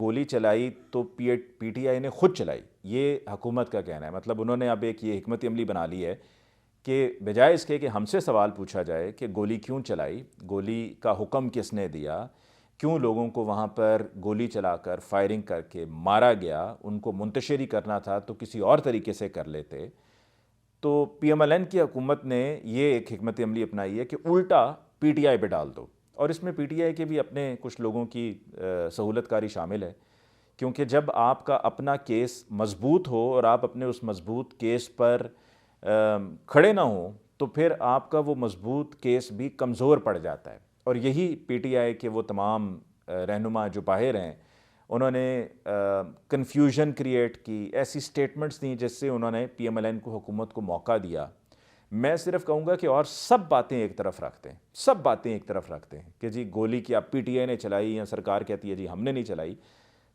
گولی چلائی تو پی ٹی آئی نے خود چلائی، یہ حکومت کا کہنا ہے۔ مطلب انہوں نے اب ایک یہ حکمت عملی بنا لی ہے کہ بجائے اس کے کہ ہم سے سوال پوچھا جائے کہ گولی کیوں چلائی، گولی کا حکم کس نے دیا، کیوں لوگوں کو وہاں پر گولی چلا کر فائرنگ کر کے مارا گیا، ان کو منتشر ہی کرنا تھا تو کسی اور طریقے سے کر لیتے۔ تو پی ایم ایل این کی حکومت نے یہ ایک حکمت عملی اپنائی ہے کہ الٹا پی ٹی آئی پہ ڈال دو، اور اس میں پی ٹی آئی کے بھی اپنے کچھ لوگوں کی سہولت کاری شامل ہے، کیونکہ جب آپ کا اپنا کیس مضبوط ہو اور آپ اپنے اس مضبوط کیس پر کھڑے نہ ہوں تو پھر آپ کا وہ مضبوط کیس بھی کمزور پڑ جاتا ہے۔ اور یہی پی ٹی آئی کے وہ تمام رہنما جو باہر ہیں، انہوں نے کنفیوژن کریٹ کی، ایسی سٹیٹمنٹس دیں جس سے انہوں نے پی ایم ایل این کو حکومت کو موقع دیا۔ میں صرف کہوں گا کہ اور سب باتیں ایک طرف رکھتے ہیں، سب باتیں ایک طرف رکھتے ہیں کہ جی گولی کیا پی ٹی آئی نے چلائی یا سرکار کہتی ہے جی ہم نے نہیں چلائی۔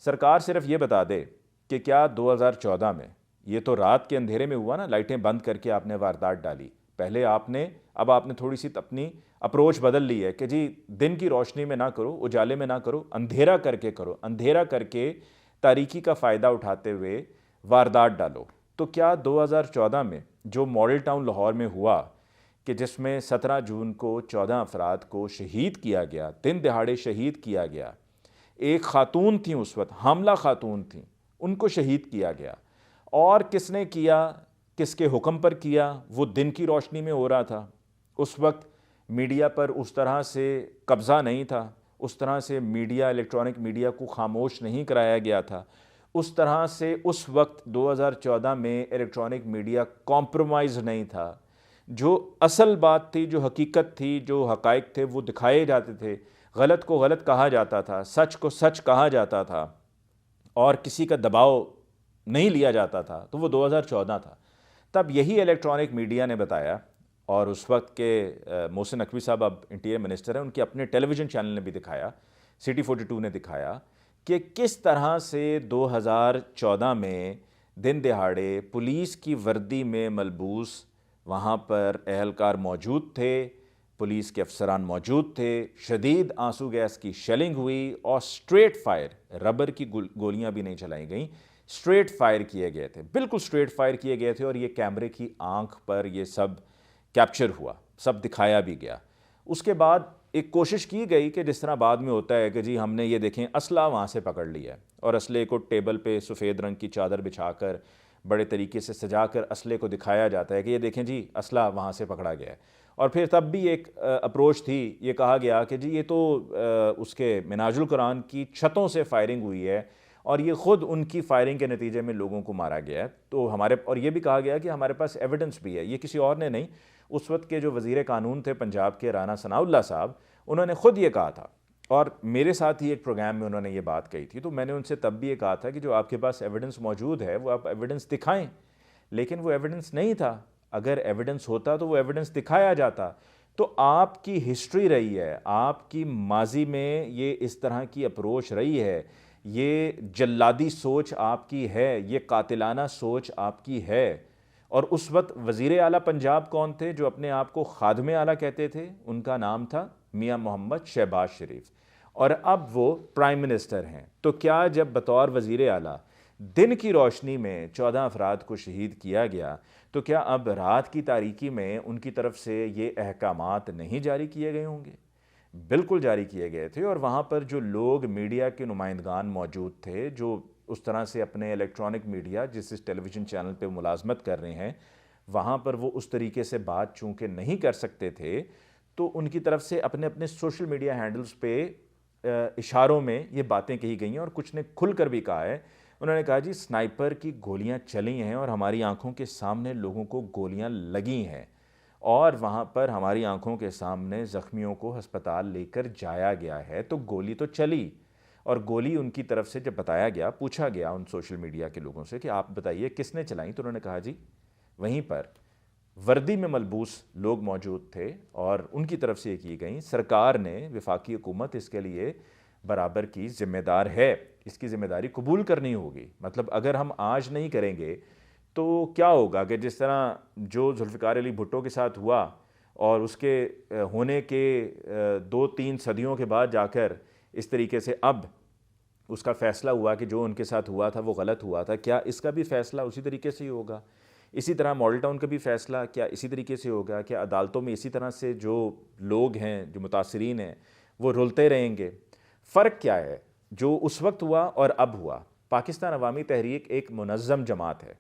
سرکار صرف یہ بتا دے کہ کیا 2014 میں، یہ تو رات کے اندھیرے میں ہوا نا، لائٹیں بند کر کے آپ نے واردات ڈالی، پہلے اب آپ نے تھوڑی سی اپنی اپروچ بدل لی ہے کہ جی دن کی روشنی میں نہ کرو، اجالے میں نہ کرو، اندھیرا کر کے کرو، اندھیرا کر کے تاریکی کا فائدہ اٹھاتے ہوئے واردات ڈالو۔ تو کیا 2014 میں جو ماڈل ٹاؤن لاہور میں ہوا کہ جس میں 17 جون کو 14 افراد کو شہید کیا گیا، دن دہاڑے شہید کیا گیا، ایک خاتون تھیں اس وقت، حاملہ خاتون تھیں، ان کو شہید کیا گیا، اور کس نے کیا، کس کے حکم پر کیا؟ وہ دن کی روشنی میں ہو رہا تھا، اس وقت میڈیا پر اس طرح سے قبضہ نہیں تھا، اس طرح سے میڈیا، الیکٹرانک میڈیا کو خاموش نہیں کرایا گیا تھا، اس طرح سے اس وقت 2014 میں الیکٹرانک میڈیا کمپرومائز نہیں تھا۔ جو اصل بات تھی، جو حقیقت تھی، جو حقائق تھے وہ دکھائے جاتے تھے، غلط کو غلط کہا جاتا تھا، سچ کو سچ کہا جاتا تھا، اور کسی کا دباؤ نہیں لیا جاتا تھا، تو وہ 2014 تھا۔ تب یہی الیکٹرانک میڈیا نے بتایا، اور اس وقت کے محسن نقوی صاحب اب انٹیریئر منسٹر ہیں، ان کے اپنے ٹیلی ویژن چینل نے بھی دکھایا، سٹی 42 نے دکھایا کہ کس طرح سے 2014 میں دن دہاڑے پولیس کی وردی میں ملبوس وہاں پر اہلکار موجود تھے، پولیس کے افسران موجود تھے، شدید آنسو گیس کی شیلنگ ہوئی، اور سٹریٹ فائر، ربر کی گولیاں بھی نہیں چلائی گئیں، سٹریٹ فائر کیے گئے تھے، بالکل سٹریٹ فائر کیے گئے تھے، اور یہ کیمرے کی آنکھ پر یہ سب کیپچر ہوا، سب دکھایا بھی گیا۔ اس کے بعد ایک کوشش کی گئی کہ جس طرح بعد میں ہوتا ہے کہ جی ہم نے یہ دیکھیں اسلحہ وہاں سے پکڑ لیا ہے، اور اسلحے کو ٹیبل پہ سفید رنگ کی چادر بچھا کر بڑے طریقے سے سجا کر اسلحے کو دکھایا جاتا ہے کہ یہ دیکھیں جی اسلحہ وہاں سے پکڑا گیا ہے۔ اور پھر تب بھی ایک اپروچ تھی، یہ کہا گیا کہ جی یہ تو اس کے مناج القرآن کی چھتوں سے فائرنگ ہوئی ہے، اور یہ خود ان کی فائرنگ کے نتیجے میں لوگوں کو مارا گیا ہے۔ تو اور یہ بھی کہا گیا کہ ہمارے پاس ایویڈنس بھی ہے، یہ کسی اور نے نہیں، اس وقت کے جو وزیر قانون تھے پنجاب کے رانا ثناء اللہ صاحب، انہوں نے خود یہ کہا تھا، اور میرے ساتھ ہی ایک پروگرام میں انہوں نے یہ بات کہی تھی۔ تو میں نے ان سے تب بھی یہ کہا تھا کہ جو آپ کے پاس ایویڈنس موجود ہے وہ آپ ایویڈنس دکھائیں، لیکن وہ ایویڈنس نہیں تھا۔ اگر ایویڈنس ہوتا تو وہ ایویڈنس دکھایا جاتا۔ تو آپ کی ہسٹری رہی ہے، آپ کی ماضی میں یہ اس طرح کی اپروچ رہی ہے، یہ جلادی سوچ آپ کی ہے، یہ قاتلانہ سوچ آپ کی ہے۔ اور اس وقت وزیر اعلیٰ پنجاب کون تھے جو اپنے آپ کو خادم اعلیٰ کہتے تھے؟ ان کا نام تھا میاں محمد شہباز شریف، اور اب وہ پرائم منسٹر ہیں۔ تو کیا جب بطور وزیر اعلیٰ دن کی روشنی میں 14 افراد کو شہید کیا گیا، تو کیا اب رات کی تاریکی میں ان کی طرف سے یہ احکامات نہیں جاری کیے گئے ہوں گے؟ بالکل جاری کیے گئے تھے، اور وہاں پر جو لوگ میڈیا کے نمائندگان موجود تھے، جو اس طرح سے اپنے الیکٹرانک میڈیا جس ٹیلی ویژن چینل پہ ملازمت کر رہے ہیں، وہاں پر وہ اس طریقے سے بات چونکہ نہیں کر سکتے تھے، تو ان کی طرف سے اپنے اپنے سوشل میڈیا ہینڈلز پہ اشاروں میں یہ باتیں کہی گئی ہیں، اور کچھ نے کھل کر بھی کہا ہے۔ انہوں نے کہا جی سنائپر کی گولیاں چلی ہیں، اور ہماری آنکھوں کے سامنے لوگوں کو گولیاں لگی ہیں، اور وہاں پر ہماری آنکھوں کے سامنے زخمیوں کو ہسپتال لے کر جایا گیا ہے، تو گولی تو چلی۔ اور گولی ان کی طرف سے جب بتایا گیا، پوچھا گیا ان سوشل میڈیا کے لوگوں سے کہ آپ بتائیے کس نے چلائیں، تو انہوں نے کہا جی وہیں پر وردی میں ملبوس لوگ موجود تھے، اور ان کی طرف سے یہ کی گئیں۔ سرکار نے، وفاقی حکومت اس کے لیے برابر کی ذمہ دار ہے، اس کی ذمہ داری قبول کرنی ہوگی۔ مطلب اگر ہم آج نہیں کریں گے تو کیا ہوگا کہ جس طرح جو ذوالفقار علی بھٹو کے ساتھ ہوا، اور اس کے ہونے کے 2-3 صدیوں کے بعد جا کر اس طریقے سے اب اس کا فیصلہ ہوا کہ جو ان کے ساتھ ہوا تھا وہ غلط ہوا تھا، کیا اس کا بھی فیصلہ اسی طریقے سے ہی ہوگا؟ اسی طرح ماڈل ٹاؤن کا بھی فیصلہ کیا اسی طریقے سے ہوگا؟ کیا عدالتوں میں اسی طرح سے جو لوگ ہیں، جو متاثرین ہیں، وہ رلتے رہیں گے؟ فرق کیا ہے جو اس وقت ہوا اور اب ہوا؟ پاکستان عوامی تحریک ایک منظم جماعت ہے،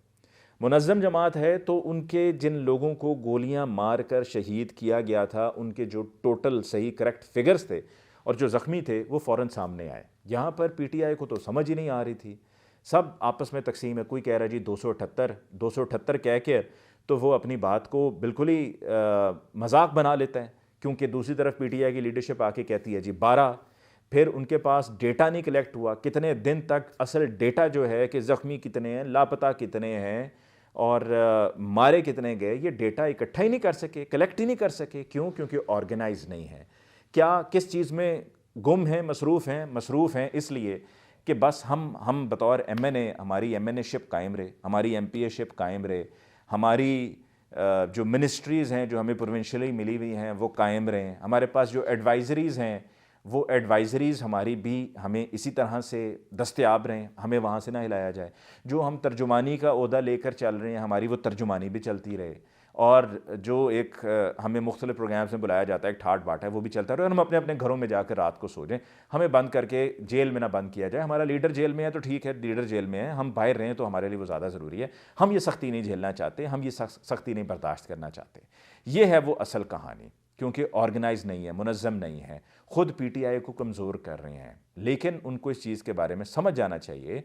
منظم جماعت ہے، تو ان کے جن لوگوں کو گولیاں مار کر شہید کیا گیا تھا، ان کے جو ٹوٹل صحیح کریکٹ فگرز تھے اور جو زخمی تھے وہ فوراً سامنے آئے۔ یہاں پر پی ٹی آئی کو تو سمجھ ہی نہیں آ رہی تھی، سب آپس میں تقسیم ہے، کوئی کہہ رہا ہے جی 278 کہہ کے تو وہ اپنی بات کو بالکل ہی مذاق بنا لیتا ہے، کیونکہ دوسری طرف پی ٹی آئی کی لیڈرشپ آ کے کہتی ہے جی 12، پھر ان کے پاس ڈیٹا نہیں کلیکٹ ہوا، کتنے دن تک اصل ڈیٹا جو ہے کہ زخمی کتنے ہیں، لاپتہ کتنے ہیں اور مارے کتنے گئے، یہ ڈیٹا اکٹھا ہی نہیں کر سکے، کلیکٹ ہی نہیں کر سکے۔ کیوں؟ کیونکہ آرگنائز نہیں ہے۔ کیا کس چیز میں گم ہیں، مصروف ہیں اس لیے کہ بس ہم بطور ایم این اے، ہماری ایم این اے شپ قائم رہے، ہماری ایم پی اے شپ قائم رہے، ہماری جو منسٹریز ہیں جو ہمیں پروونشلی ملی ہوئی ہیں وہ قائم رہیں، ہمارے پاس جو ایڈوائزریز ہیں وہ ایڈوائزریز ہماری بھی ہمیں اسی طرح سے دستیاب رہیں، ہمیں وہاں سے نہ ہلایا جائے، جو ہم ترجمانی کا عہدہ لے کر چل رہے ہیں ہماری وہ ترجمانی بھی چلتی رہے، اور جو ایک ہمیں مختلف پروگرامز میں بلایا جاتا ہے، ایک ٹھاٹ باٹ ہے، وہ بھی چلتا رہے، اور ہم اپنے اپنے گھروں میں جا کر رات کو سو جائیں، ہمیں بند کر کے جیل میں نہ بند کیا جائے۔ ہمارا لیڈر جیل میں ہے تو ٹھیک ہے، لیڈر جیل میں ہے، ہم باہر رہیں تو ہمارے لیے وہ زیادہ ضروری ہے، ہم یہ سختی نہیں جھیلنا چاہتے، ہم یہ سختی نہیں برداشت کرنا چاہتے۔ یہ ہے وہ اصل کہانی، کیونکہ آرگنائز نہیں ہے، منظم نہیں ہے، خود پی ٹی آئی کو کمزور کر رہے ہیں۔ لیکن ان کو اس چیز کے بارے میں سمجھ جانا چاہیے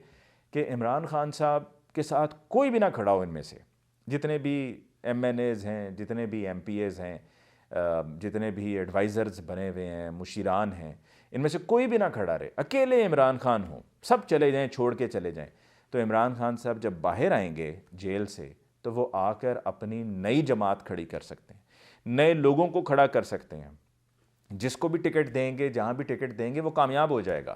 کہ عمران خان صاحب کے ساتھ کوئی بھی نہ کھڑا ہو، ان میں سے جتنے بھی ایم این ایز ہیں، جتنے بھی ایم پی ایز ہیں، جتنے بھی ایڈوائزرز بنے ہوئے ہیں، مشیران ہیں، ان میں سے کوئی بھی نہ کھڑا رہے، اکیلے عمران خان ہوں، سب چلے جائیں، چھوڑ کے چلے جائیں، تو عمران خان صاحب جب باہر آئیں گے جیل سے تو وہ آ کر اپنی نئی جماعت کھڑی کر سکتے ہیں، نئے لوگوں کو کھڑا کر سکتے ہیں، جس کو بھی ٹکٹ دیں گے، جہاں بھی ٹکٹ دیں گے وہ کامیاب ہو جائے گا،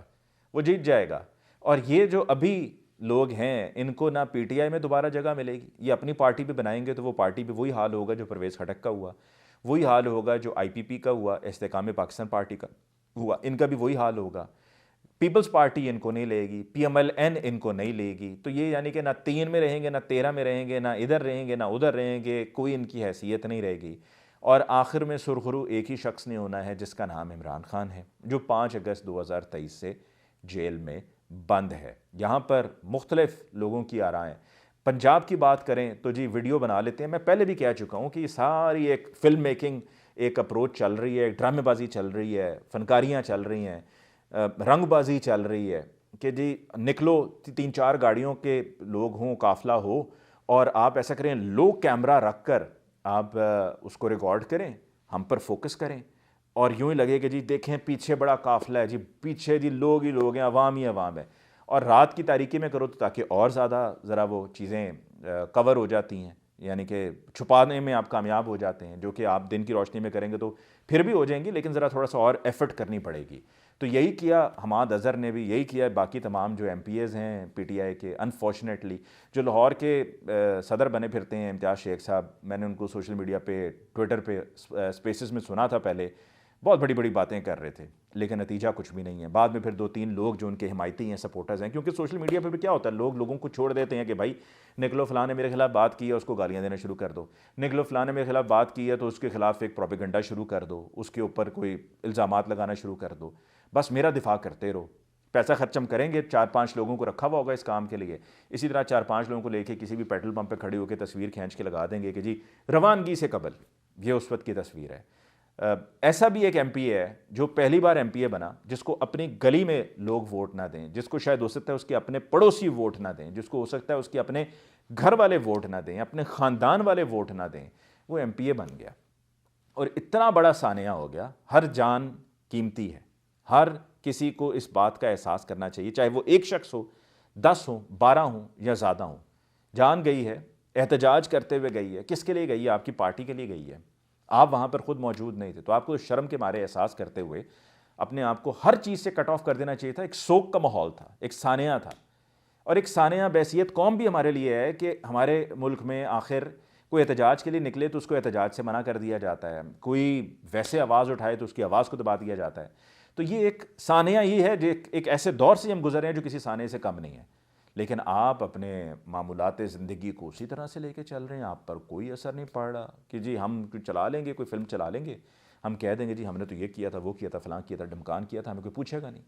وہ جیت جائے گا۔ اور یہ جو ابھی لوگ ہیں ان کو نہ پی ٹی آئی میں دوبارہ جگہ ملے گی، یہ اپنی پارٹی پہ بنائیں گے تو وہ پارٹی پہ وہی حال ہوگا جو پرویز خٹک کا ہوا، وہی حال ہوگا جو آئی پی پی کا ہوا، استحکام پاکستان پارٹی کا ہوا، ان کا بھی وہی حال ہوگا۔ پیپلز پارٹی ان کو نہیں لے گی، پی ایم ایل این ان کو نہیں لے گی، تو یہ یعنی کہ نہ 3 میں رہیں گے، نہ 13 میں رہیں گے، نہ ادھر رہیں گے، نہ ادھر رہیں گے، کوئی ان کی حیثیت نہیں رہے گی، اور آخر میں سرخرو ایک ہی شخص نے ہونا ہے جس کا نام عمران خان ہے، جو 5 اگست 2023 سے جیل میں بند ہے۔ یہاں پر مختلف لوگوں کی آرائیں، پنجاب کی بات کریں تو جی ویڈیو بنا لیتے ہیں، میں پہلے بھی کہہ چکا ہوں کہ یہ ساری ایک فلم میکنگ ایک اپروچ چل رہی ہے، ایک ڈرامے بازی چل رہی ہے، فنکاریاں چل رہی ہیں، رنگ بازی چل رہی ہے کہ جی نکلو 3-4 گاڑیوں کے لوگ ہوں، قافلہ ہو، اور آپ ایسا کریں لو کیمرہ رکھ کر آپ اس کو ریکارڈ کریں، ہم پر فوکس کریں، اور یوں ہی لگے کہ جی دیکھیں پیچھے بڑا قافلہ ہے، جی پیچھے جی لوگ ہی لوگ ہیں، عوام ہی عوام ہے، اور رات کی تاریکی میں کرو تو تاکہ اور زیادہ ذرا وہ چیزیں کور ہو جاتی ہیں، یعنی کہ چھپانے میں آپ کامیاب ہو جاتے ہیں، جو کہ آپ دن کی روشنی میں کریں گے تو پھر بھی ہو جائیں گی، لیکن ذرا تھوڑا سا اور ایفرٹ کرنی پڑے گی۔ تو یہی کیا حماد اظہر نے بھی، یہی کیا باقی تمام جو ایم پی ایز ہیں پی ٹی آئی کے، انفارچونیٹلی جو لاہور کے صدر بنے پھرتے ہیں امتیاز شیخ صاحب، میں نے ان کو سوشل میڈیا پہ ٹویٹر پہ اسپیسز میں سنا تھا، پہلے بہت بڑی بڑی باتیں کر رہے تھے، لیکن نتیجہ کچھ بھی نہیں ہے۔ بعد میں پھر 2-3 لوگ جو ان کے حمایتی ہیں، سپورٹرز ہیں، کیونکہ سوشل میڈیا پہ بھی کیا ہوتا ہے، لوگ لوگوں کو چھوڑ دیتے ہیں کہ بھائی نکلو فلاں نے میرے خلاف بات کی ہے، اس کو گالیاں دینا شروع کر دو، نکلو فلاں نے میرے خلاف بات کی ہے تو اس کے خلاف ایک پروپیگنڈا شروع کر دو، اس کے اوپر کوئی الزامات لگانا شروع کر دو، بس میرا دفاع کرتے رہو، پیسہ خرچ ہم کریں گے، 4-5 لوگوں کو رکھا ہوا ہوگا اس کام کے لیے، اسی طرح 4-5 لوگوں کو لے کے کسی بھی پیٹرول پمپ پہ کھڑے ہو کے تصویر کھینچ کے لگا دیں گے کہ جی روانگی سے قبل، یہ اس وقت کی تصویر ہے۔ ایسا بھی ایک ایم پی اے ہے جو پہلی بار ایم پی اے بنا، جس کو اپنی گلی میں لوگ ووٹ نہ دیں، جس کو شاید ہو سکتا ہے اس کے اپنے پڑوسی ووٹ نہ دیں، جس کو ہو سکتا ہے اس کے اپنے گھر والے ووٹ نہ دیں، اپنے خاندان والے ووٹ نہ دیں، وہ ایم پی اے بن گیا، اور اتنا بڑا سانحہ ہو گیا۔ ہر جان قیمتی ہے، ہر کسی کو اس بات کا احساس کرنا چاہیے، چاہے وہ ایک شخص ہو، 10 ہوں، 12 ہوں یا زیادہ ہوں، جان گئی ہے، احتجاج کرتے ہوئے گئی ہے، کس کے لیے گئی ہے؟ آپ کی پارٹی کے لیے گئی ہے، آپ وہاں پر خود موجود نہیں تھے، تو آپ کو شرم کے مارے احساس کرتے ہوئے اپنے آپ کو ہر چیز سے کٹ آف کر دینا چاہیے تھا۔ ایک سوگ کا ماحول تھا، ایک سانحہ تھا، اور ایک سانحہ بحیثیت قوم بھی ہمارے لیے ہے کہ ہمارے ملک میں آخر کوئی احتجاج کے لیے نکلے تو اس کو احتجاج سے منع کر دیا جاتا ہے، کوئی ویسے آواز اٹھائے تو اس کی آواز کو دبا دیا جاتا ہے۔ تو یہ ایک سانحہ ہی ہے جو ایک ایسے دور سے ہم گزرے ہیں جو کسی سانحے سے کم نہیں ہے، لیکن آپ اپنے معمولات زندگی کو اسی طرح سے لے کے چل رہے ہیں، آپ پر کوئی اثر نہیں پڑ رہا کہ جی ہم چلا لیں گے، کوئی فلم چلا لیں گے، ہم کہہ دیں گے جی ہم نے تو یہ کیا تھا، وہ کیا تھا، فلاں کیا تھا، ڈھمکان کیا تھا، ہمیں کوئی پوچھے گا نہیں۔